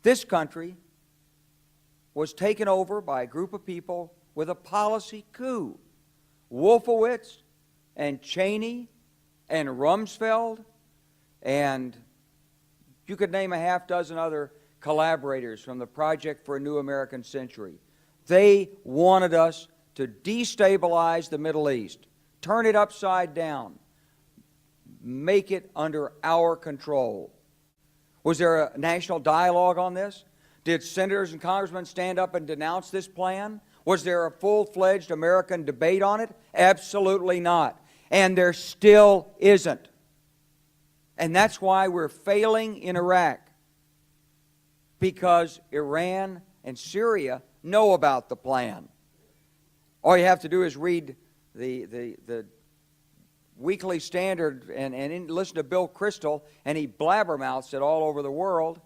This country was taken over by a group of people with a policy coup. Wolfowitz and Cheney and Rumsfeld, and you could name a half dozen other collaborators from the Project for a New American Century. They wanted us to destabilize the Middle East, turn it upside down, make it under our control. Was there a national dialogue on this? Did senators and congressmen stand up and denounce this plan? Was there a full-fledged American debate on it? Absolutely not. And there still isn't. And that's why we're failing in Iraq. Because Iran and Syria know about the plan. All you have to do is read the Weekly Standard and listen to Bill Kristol, and he blabbermouths it all over the world.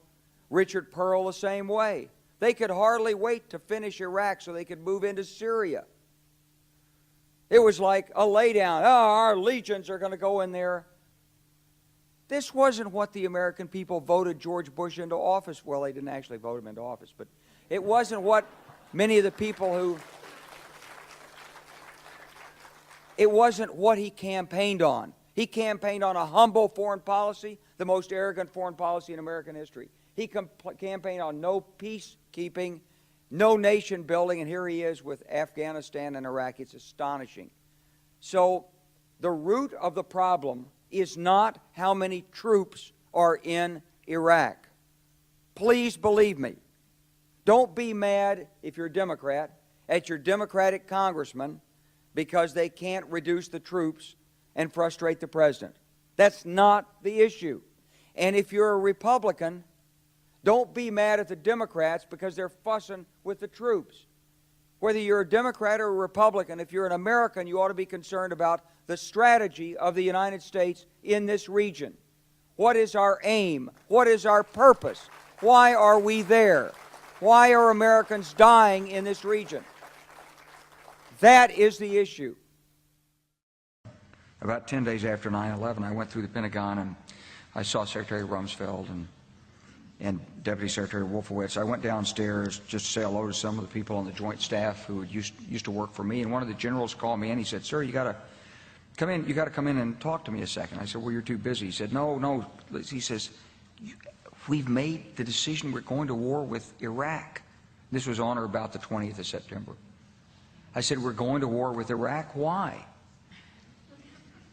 Richard Pearl the same way. They could hardly wait to finish Iraq so they could move into Syria. It was like a laydown. Oh, our legions are going to go in there. This wasn't what the American people voted George Bush into office. Well, they didn't actually vote him into office, but it wasn't what many of the people who... It wasn't what he campaigned on. He campaigned on a humble foreign policy, the most arrogant foreign policy in American history. He campaigned on no peacekeeping, no nation building, and here he is with Afghanistan and Iraq. It's astonishing. So the root of the problem is not how many troops are in Iraq. Please believe me. Don't be mad, if you're a Democrat, at your Democratic congressman because they can't reduce the troops and frustrate the president. That's not the issue. And if you're a Republican, don't be mad at the Democrats because they're fussing with the troops. Whether you're a Democrat or a Republican, if you're an American, you ought to be concerned about the strategy of the United States in this region. What is our aim? What is our purpose? Why are we there? Why are Americans dying in this region? That is the issue. About 10 days after 9/11, I went through the Pentagon and I saw Secretary Rumsfeld and Deputy Secretary Wolfowitz. I went downstairs just to say hello to some of the people on the Joint Staff who used to work for me, and one of the generals called me and he said, "Sir, you got to come in. You got to come in and talk to me a second." I said, "Well, you're too busy." He said, "No." He says, "We've made the decision. We're going to war with Iraq." This was on or about the 20th of September. I said, "We're going to war with Iraq. Why?"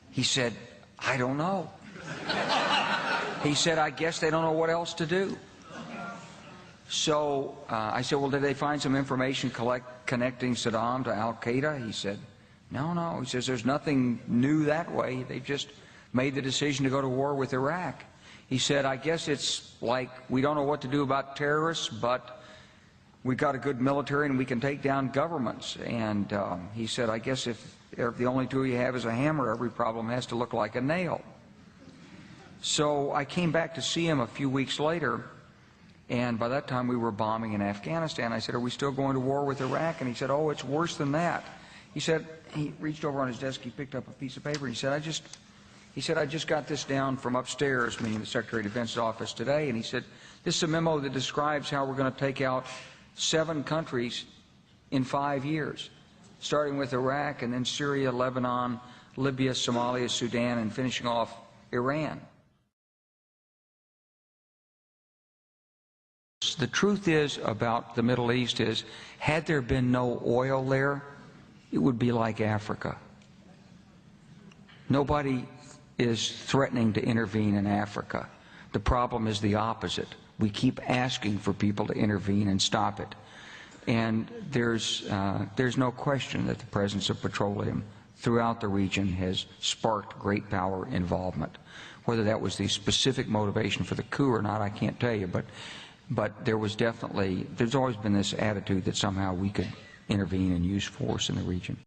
He said, "I don't know." He said, "I guess they don't know what else to do." So I said, "Well, did they find some information connecting Saddam to Al-Qaeda?" He said, No. He says, "There's nothing new that way. They just made the decision to go to war with Iraq." He said, "I guess it's like we don't know what to do about terrorists, but we've got a good military and we can take down governments." And he said, "I guess if the only tool you have is a hammer, every problem has to look like a nail." So I came back to see him a few weeks later, and by that time we were bombing in Afghanistan. I said, "Are we still going to war with Iraq?" And he said, "Oh, it's worse than that." He said, he reached over on his desk, he picked up a piece of paper, and he said, I just got this down from upstairs, meaning the Secretary of Defense's office today, and he said, "This is a memo that describes how we're going to take out 7 countries in 5 years, starting with Iraq and then Syria, Lebanon, Libya, Somalia, Sudan, and finishing off Iran." The truth is about the Middle East is, had there been no oil there, it would be like Africa. Nobody is threatening to intervene in Africa. The problem is the opposite. We keep asking for people to intervene and stop it. And there's no question that the presence of petroleum throughout the region has sparked great power involvement. Whether that was the specific motivation for the coup or not, I can't tell you, but there's always been this attitude that somehow we could intervene and use force in the region.